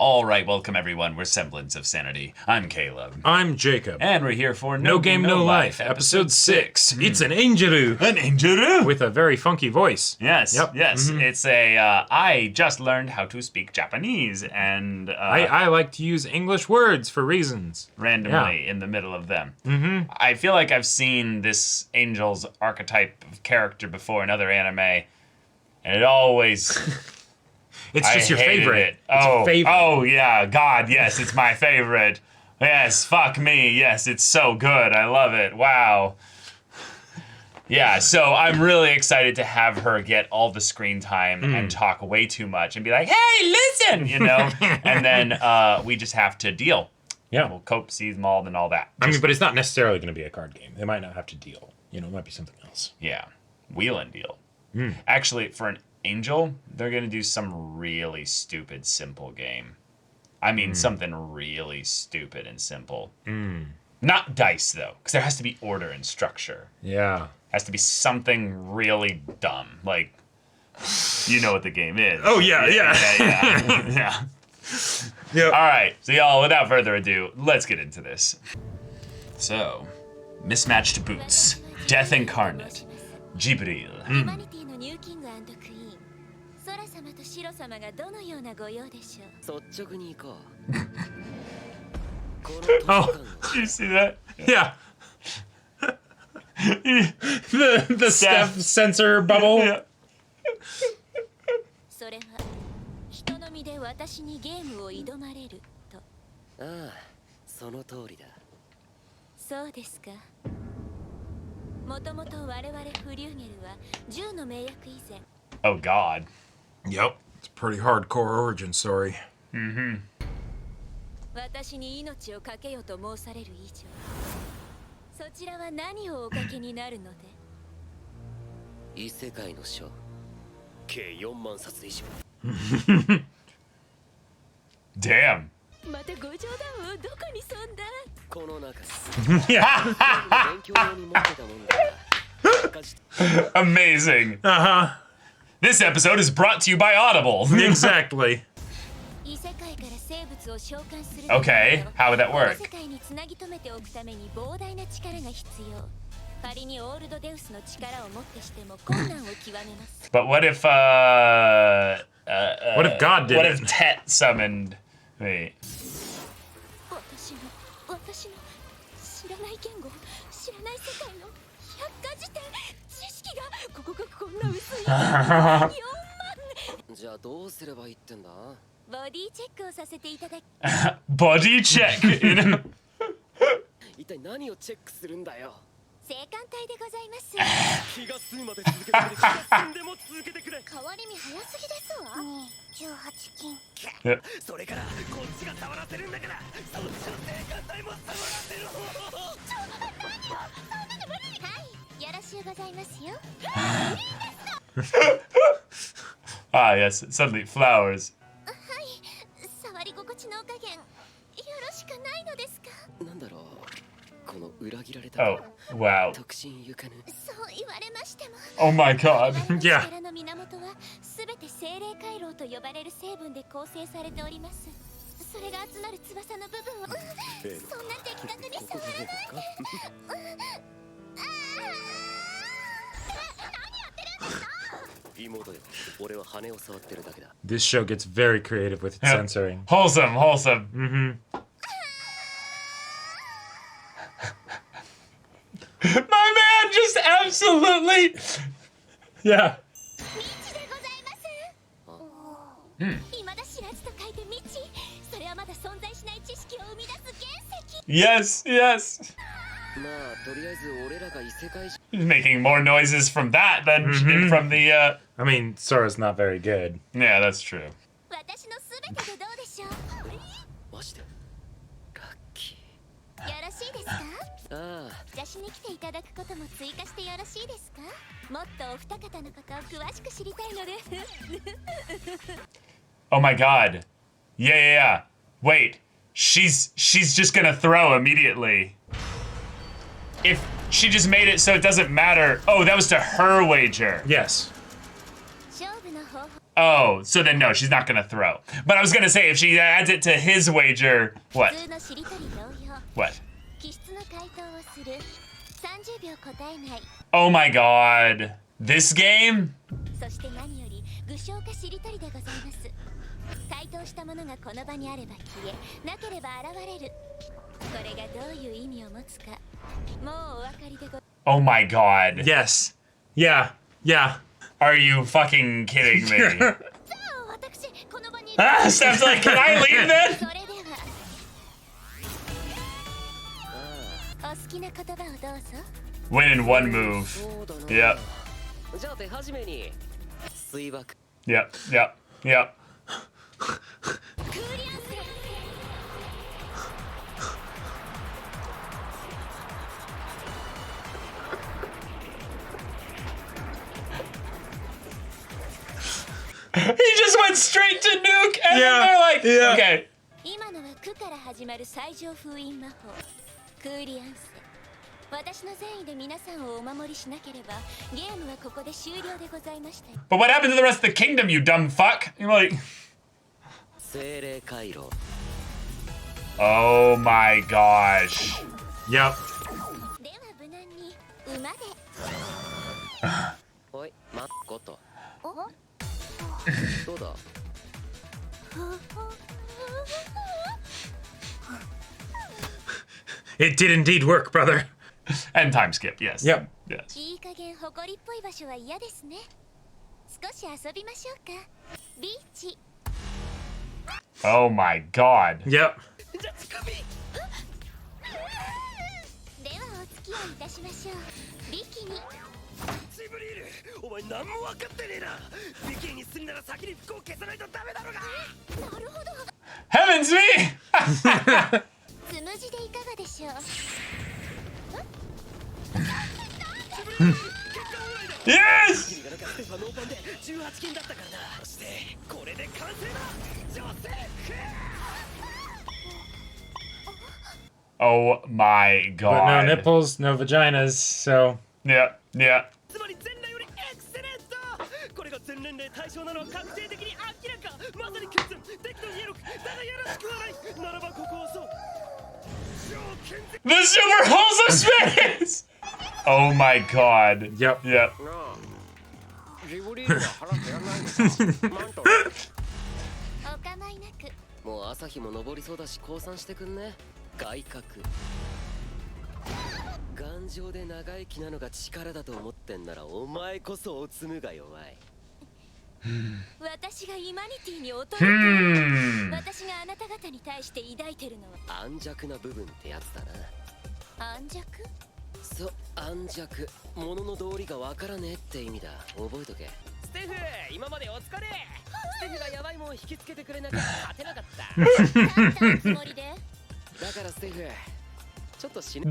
All right, welcome everyone. We're Semblance of Sanity. I'm Caleb. I'm Jacob. And we're here for No Game, No Life, episode 6. It's an Angelou. An Angelou? With a very funky voice. Yes, Yep. yes. It's a, I just learned how to speak Japanese, and... I like to use English words for reasons. Randomly in the middle of them. I feel like I've seen this Angel's archetype of character before in other anime, and it always... It's just your favorite. It's your favorite. Oh, yeah. God, yes, it's my favorite. Yes, fuck me. Yes, it's so good. I love it. Wow. Yeah, so I'm really excited to have her get all the screen time and talk way too much and be like, hey, listen, you know? And then we just have to deal. Yeah. We'll cope, seize, mauled, and all that. I mean, but it's not necessarily going to be a card game. They might not have to deal. You know, it might be something else. Yeah. Wheel and deal. Actually, for an Angel, they're going to do some really stupid, simple game. I mean, something really stupid and simple. Not dice, though, because there has to be order and structure. Yeah. Has to be something really dumb. Like, you know what the game is. Oh, yeah. Yeah. Yep. All right, so y'all, without further ado, let's get into this. So, Mismatched Boots, Death Incarnate, Jibril. 白様がどのようなご用でしょう。率直に行こう。Oh, Did you see that? yeah. the step sensor bubble. Yeah. それは人の身で私にゲームを挑まれると。ああ、その通りだ。そうですか。もともと我々フリューゲルは銃の名役以前。Oh, God. Yep. It's a pretty hardcore origin story. 私に命をかけよと申される以上、そちらは何をおかけになるので？異世界の書、計4万冊以上。Damn. またご冗談をどこにそんだ？この中。勉強用に持ってたもんだ。Amazing. Uh-huh. This episode is brought to you by Audible. Exactly. Okay, how would that work? But what if God did What it? if Tet summoned? Wait. Body check をさせていただき。Body check. You know? 一体何をチェックするんだよ。性感帯でございます。気が済むまで続けてくれ。気が済んでも続けてくれ。変わり身早すぎですわ。18金。それからこっちが触らせるんだから。そっちの性感帯も触らせる。何を？そんなの無理。はい、よろしゅうございますよ。Ah, yes. Suddenly, flowers. Oh, wow. Oh my God. Yeah. This show gets very creative with its censoring. Wholesome, wholesome. My man just absolutely... Yeah. Yes, yes. He's making more noises from that than from the, I mean, Sora's not very good. Yeah, that's true. Oh my God. Yeah. Wait. She's just gonna throw immediately. If she just made it so it doesn't matter. Oh, that was to her wager. Yes. Oh, so then no, she's not gonna throw. But I was gonna say if she adds it to his wager, what? What? Oh my god. This game? Oh my god. Yes. Yeah. Yeah. Are you fucking kidding me? Ah, Steph's like, can I leave then? Win in one move. Yep. Yep, yep, yep. He just went straight to nuke, and then they're like, okay. But what happened to the rest of the kingdom, you dumb fuck? You're like... Oh my gosh. Yep. It did indeed work, brother. And time skip, yes. Yep. Yes. Oh my god. Yep. Heavens me! Yes! Oh my god. But no nipples, no vaginas, so... Yeah, yeah. The super holes of space! Oh my god. Yep. Yep.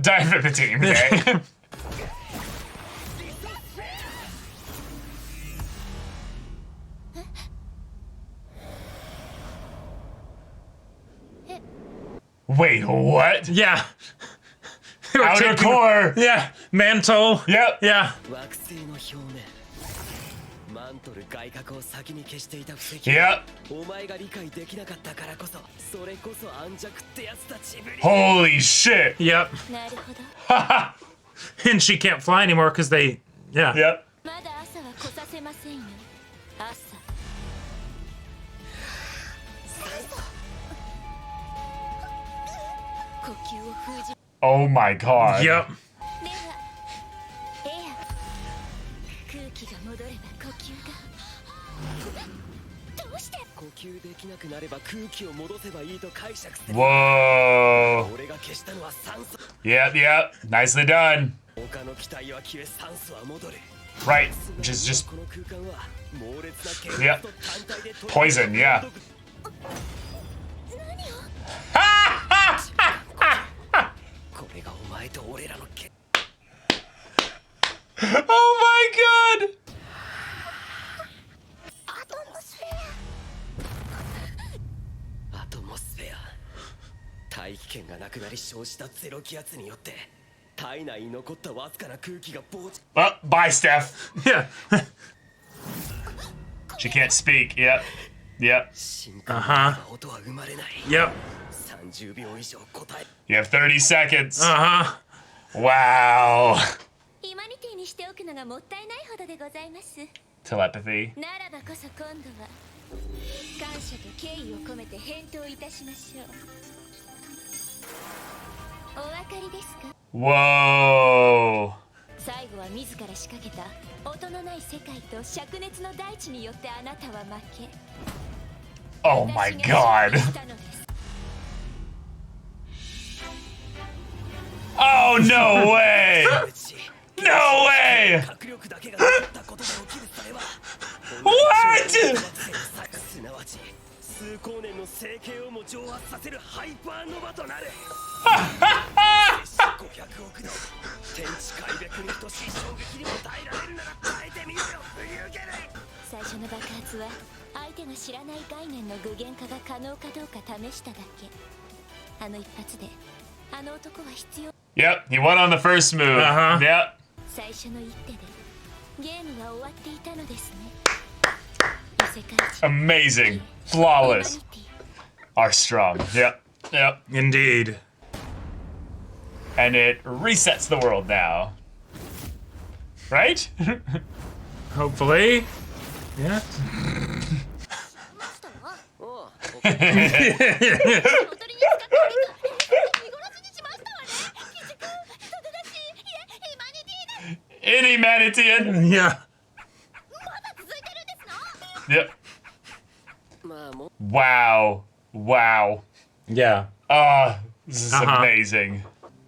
Dive at the team, okay? Wait, what? Yeah. Outer core! Yeah. Mantle. Yep. Yeah. Yep. Holy shit! Yep. And she can't fly anymore because they... Yeah. Yep. Oh my god. Yep. Whoa. Yep, yep. Nicely done. Right. Just. Yep. Poison, yeah. Oh my god! Well, bye, Steph. Yeah. She can't speak. Yep. Yep. Uh-huh. Yep. You have 30 seconds. Uh-huh. Wow. イマニティにしておくのがもったいないほどでございます。 Telepathy. ならばこそ今度は感謝と敬意を込めて返答いたしましょう。お分かりですか？ Whoa. 最後は自ら仕掛けた音のない世界と灼熱の大地によってあなたは負け。 Oh my god. Oh, no way. No way. What? 数光年の生形をも蒸発させるハイパーノバとなる。500億の天地開闢に等しい衝撃にも耐えられるなら耐えてみろよ、浮遊ゲル。最初の爆発は相手が知らない概念の具現化が可能かどうか試しただけ。あの一発であの男は必要。 Yep, he won on the first move. Uh-huh. Yep. 最初の一手でゲームが終わっていたのですね。 Amazing. Flawless. Armstrong. Yep. Yep. Indeed. And it resets the world now. Right? Hopefully. Yeah. おう、 Any Manitian. Yeah. Yep. まあもう Wow. Wow. Yeah. Oh, this is Uh-huh. amazing.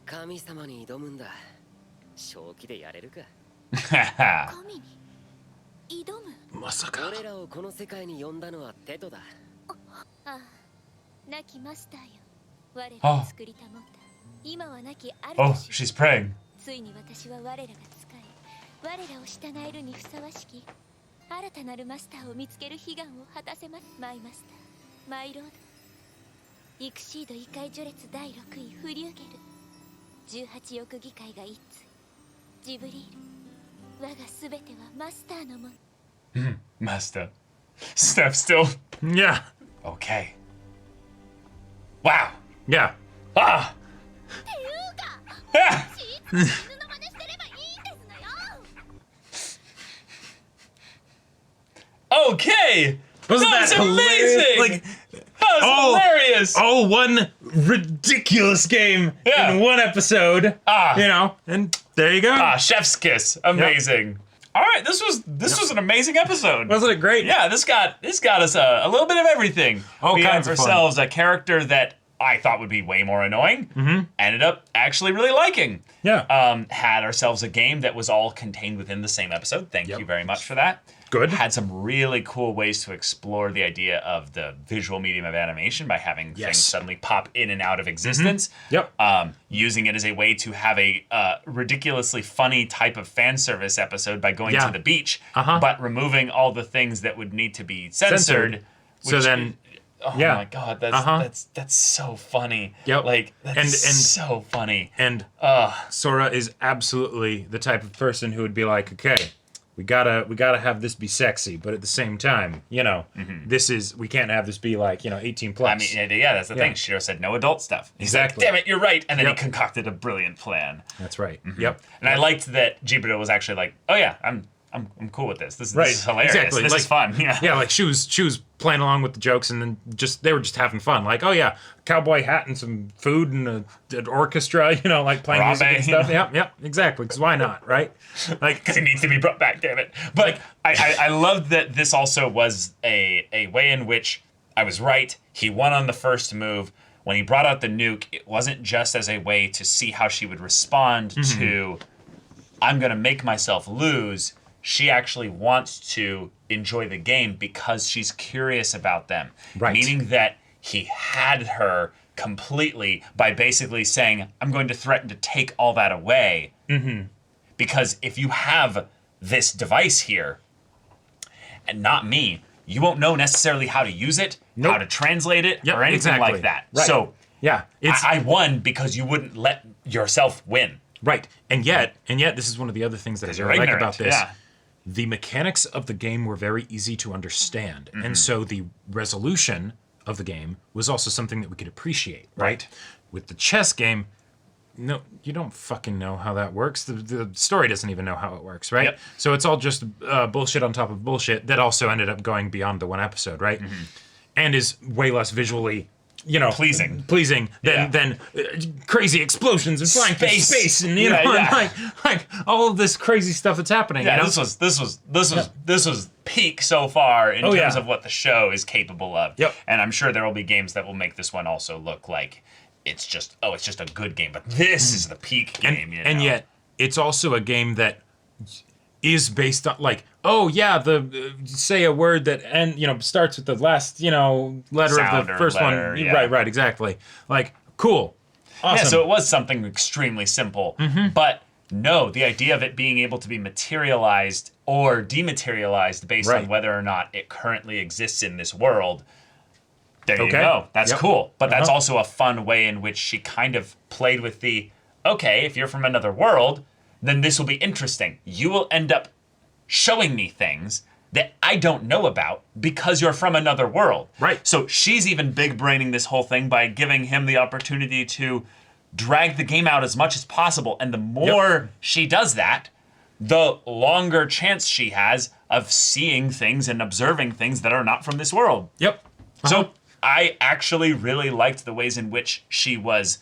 神様に挑むんだ。正気でやれるか。神に挑む。まさか。俺らをこの世界に呼んだのはテトだ。ああ、亡きマスターよ。我らあが作りたもんだ。今は亡きアル Oh, ト氏。 she's praying. ついに私は我らが使い、我らを従えるにふさわしき新たなるマスターを見つける悲願を果たせます。マイマスター、マイロード。イクシード異界序列第6位フリューゲル。18億議会が一対。ジブリール。我がすべてはマスターのもの。 Master. Steph still. Yeah. Okay. Wow. Yeah. Ah. っていうか、 Ah. 犬の真似してればいいんですのよ。 Okay. Wasn't That was that hilarious? amazing. Like, That was hilarious. oh, one ridiculous game Yeah. in one episode. Ah. You know, and there you go. Ah, chef's kiss. Amazing. All right, this was an amazing episode. Wasn't it great? Yeah, this got us a little bit of everything. All we kinds have of fun. ourselves a character that I thought would be way more annoying. Ended up actually really liking. Yeah. Had ourselves a game that was all contained within the same episode. Thank Yep. you very much for that. Good. Had some really cool ways to explore the idea of the visual medium of animation by having Yes. things suddenly pop in and out of existence. Yep. Using it as a way to have a ridiculously funny type of fan service episode by going Yeah. to the beach, Uh-huh. but removing all the things that would need to be censored. So which- then, oh yeah. my god, that's so funny. Yep. Like that's And- so funny. and Ugh. Sora is absolutely the type of person who would be like, okay, we gotta have this be sexy, but at the same time, you know, we can't have this be like, 18 plus. I mean, yeah, that's the thing. Yeah. Shiro said no adult stuff. He's Exactly. like, damn it, you're right. And then Yep. he concocted a brilliant plan. That's right. Yep. And I liked that Jibito was actually like, oh yeah, I'm cool with this. This is hilarious. Exactly. This is fun. Yeah. Yeah, like she was playing along with the jokes, and then they were just having fun. Like, oh yeah, cowboy hat and some food and an orchestra, like playing music and stuff. Yeah, exactly. Because why not, right? Like, Because it needs to be brought back, damn it. But I loved that this also was a way in which I was right. He won on the first move. When he brought out the nuke, it wasn't just as a way to see how she would respond to, I'm going to make myself lose. She actually wants to enjoy the game because she's curious about them. Right. Meaning that he had her completely by basically saying, I'm going to threaten to take all that away. Because if you have this device here, and not me, you won't know necessarily how to use it, Nope. how to translate it, Yep, or anything exactly. like that. Right. So yeah, it's I won because you wouldn't let yourself win. right. And yet, this is one of the other things that I You're like ignorant, about this. yeah. the mechanics of the game were very easy to understand. And so the resolution of the game was also something that we could appreciate, right? With the chess game, no, you don't fucking know how that works. The story doesn't even know how it works, right? Yep. So it's all just bullshit on top of bullshit that also ended up going beyond the one episode, right? And is way less visually, Pleasing than crazy explosions and flying through space and Yeah. and like all of this crazy stuff that's happening. Yeah, this was peak so far in terms of what the show is capable of. Yep. And I'm sure there will be games that will make this one also look like it's just a good game, but this is the peak game. And yet it's also a game that is based on say a word that starts with the last letter Sound of the or first letter, one. yeah. Right, exactly. Like cool, awesome. Yeah, so it was something extremely simple, but no, the idea of it being able to be materialized or dematerialized based on whether or not it currently exists in this world. There you go. That's cool. But that's also a fun way in which she kind of played with if you're from another world, then this will be interesting. You will end up showing me things that I don't know about because you're from another world. Right. So she's even big braining this whole thing by giving him the opportunity to drag the game out as much as possible. And the more she does that, the longer chance she has of seeing things and observing things that are not from this world. Yep. So I actually really liked the ways in which she was,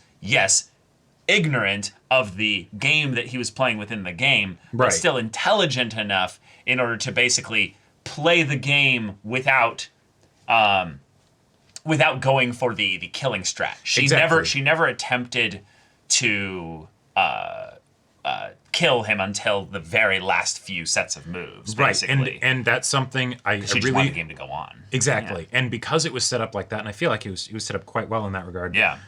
ignorant of the game that he was playing within the game, but still intelligent enough in order to basically play the game without going for the killing strat. She never attempted to kill him until the very last few sets of moves, basically. And that's something I She just really wanted the game to go on. Exactly. And because it was set up like that, and I feel like it was set up quite well in that regard. Yeah.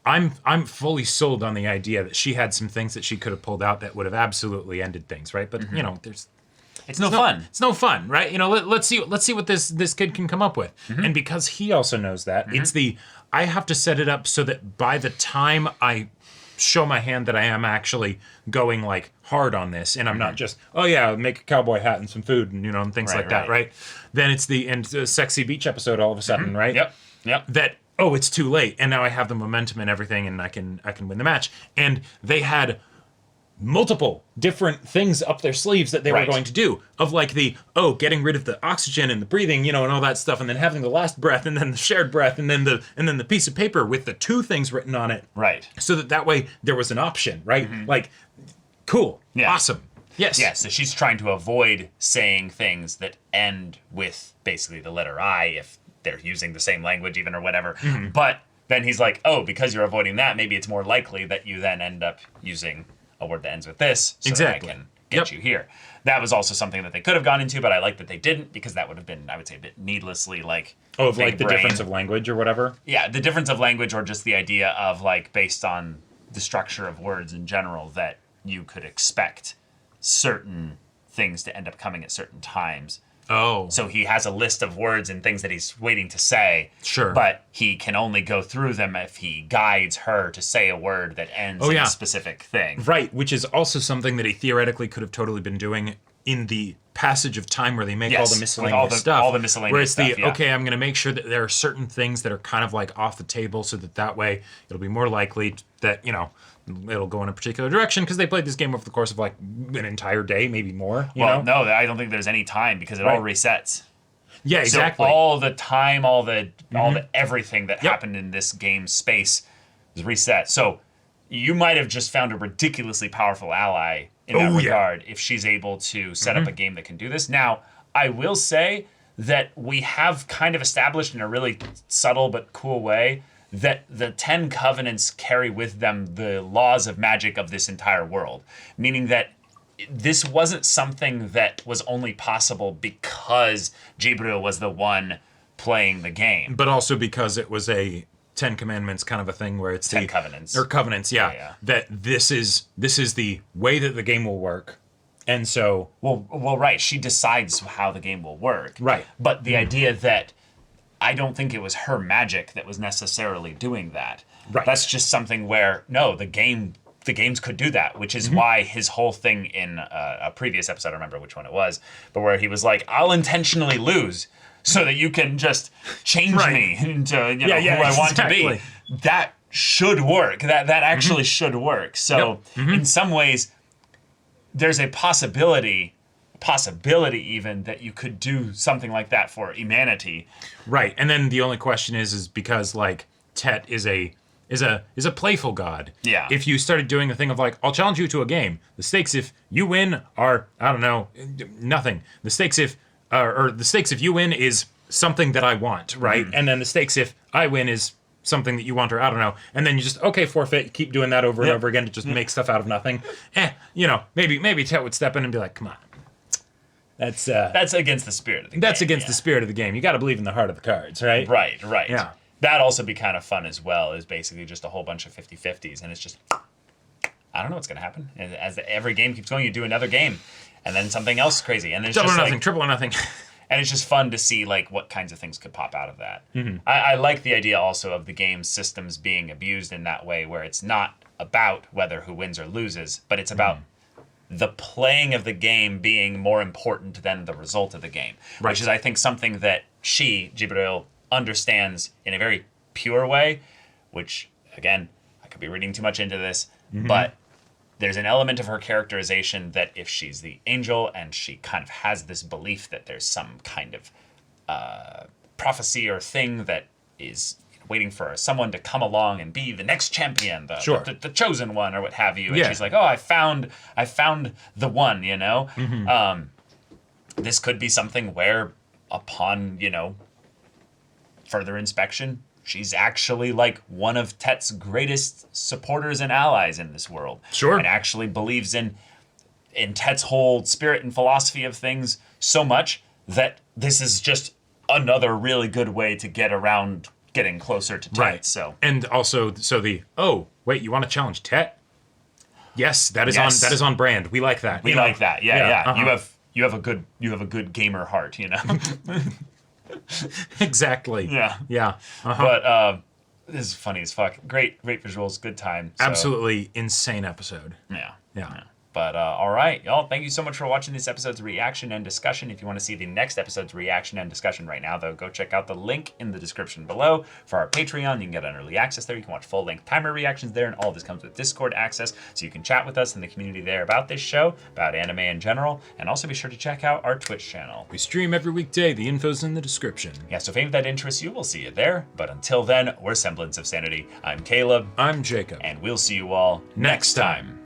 I'm fully sold on the idea that she had some things that she could have pulled out that would have absolutely ended things, right? But It's no fun. It's no fun, right? Let's see what this kid can come up with. And because he also knows that, it's I have to set it up so that by the time I show my hand that I am actually going like hard on this, and I'm not just make a cowboy hat and some food and things like that, right? Then it's the sexy beach episode all of a sudden, right? Yep. That it's too late, and now I have the momentum and everything, and I can win the match. And they had multiple different things up their sleeves that they were going to do, of like getting rid of the oxygen and the breathing, and all that stuff, and then having the last breath, and then the shared breath, and then the piece of paper with the two things written on it, so that way there was an option, right? Like, cool, awesome, yes. So she's trying to avoid saying things that end with basically the letter I if they're using the same language even or whatever. But then he's like, because you're avoiding that, maybe it's more likely that you then end up using a word that ends with this so that I can get you here. That was also something that they could have gone into, but I like that they didn't, because that would have been, I would say, a bit needlessly like the difference of language or whatever. Yeah, the difference of language, or just the idea of like based on the structure of words in general, that you could expect certain things to end up coming at certain times. So he has a list of words and things that he's waiting to say. Sure. But he can only go through them if he guides her to say a word that ends in a specific thing. Right, which is also something that he theoretically could have totally been doing in the passage of time where they make all the miscellaneous stuff. All the miscellaneous where it's stuff, I'm going to make sure that there are certain things that are kind of like off the table, so that way it'll be more likely that, it'll go in a particular direction, because they played this game over the course of like an entire day, maybe more. No, I don't think there's any time, because it all resets. Yeah, exactly. So all the time, all the everything that happened in this game space is reset. So you might have just found a ridiculously powerful ally in that regard if she's able to set up a game that can do this. Now, I will say that we have kind of established in a really subtle but cool way that the 10 Covenants carry with them the laws of magic of this entire world, meaning that this wasn't something that was only possible because Jibril was the one playing the game. But also because it was a 10 Commandments kind of a thing, where it's 10 Covenants. Or Covenants, yeah. That this is the way that the game will work. And so... Well, right. She decides how the game will work. Right. But the idea that I don't think it was her magic that was necessarily doing that. Right. That's just something where, no, the game the games could do that, which is why his whole thing in a previous episode, I don't remember which one it was, but where he was like, I'll intentionally lose so that you can just change me into who I want to be. That should work. That actually should work. So in some ways, there's a possibility even that you could do something like that for humanity. Right. And then the only question is because like Tet is a playful god. Yeah. If you started doing the thing of like, I'll challenge you to a game. The stakes if you win are, I don't know, nothing. The stakes if you win is something that I want, right? And then the stakes if I win is something that you want, or I don't know. And then you just, okay, forfeit, keep doing that over and over again to just make stuff out of nothing. Maybe Tet would step in and be like, come on. That's against the spirit of the game. That's against the spirit of the game. You got to believe in the heart of the cards, right? Right. Yeah. That'd also be kind of fun as well, is basically just a whole bunch of 50-50s, and it's just, I don't know what's going to happen. And as every game keeps going, you do another game, and then something else crazy. And then it's double just or nothing, like, triple or nothing. And it's just fun to see like what kinds of things could pop out of that. I like the idea also of the game systems being abused in that way, where it's not about who wins or loses, but it's about the playing of the game being more important than the result of the game, which is, I think, something that Jibril, understands in a very pure way, which, again, I could be reading too much into this, but there's an element of her characterization that if she's the angel and she kind of has this belief that there's some kind of prophecy or thing that is waiting for someone to come along and be the next champion, the chosen one, or what have you. And she's like, oh, I found the one, This could be something where upon, further inspection, she's actually like one of Tet's greatest supporters and allies in this world. Sure. And actually believes in Tet's whole spirit and philosophy of things so much that this is just another really good way to get around getting closer to Tet. Right. So, and also, wait, you want to challenge Tet? Yes, that is on brand. We like that. We like that. Yeah. You have a good gamer heart, Exactly. Yeah. But this is funny as fuck. Great visuals, good time. So. Absolutely insane episode. Yeah. But all right, y'all, thank you so much for watching this episode's reaction and discussion. If you want to see the next episode's reaction and discussion right now, though, go check out the link in the description below for our Patreon. You can get an early access there. You can watch full-length timer reactions there, and all of this comes with Discord access, so you can chat with us in the community there about this show, about anime in general, and also be sure to check out our Twitch channel. We stream every weekday. The info's in the description. Yeah, so if any of that interests you, we'll see you there. But until then, we're Semblance of Sanity. I'm Caleb. I'm Jacob. And we'll see you all next time.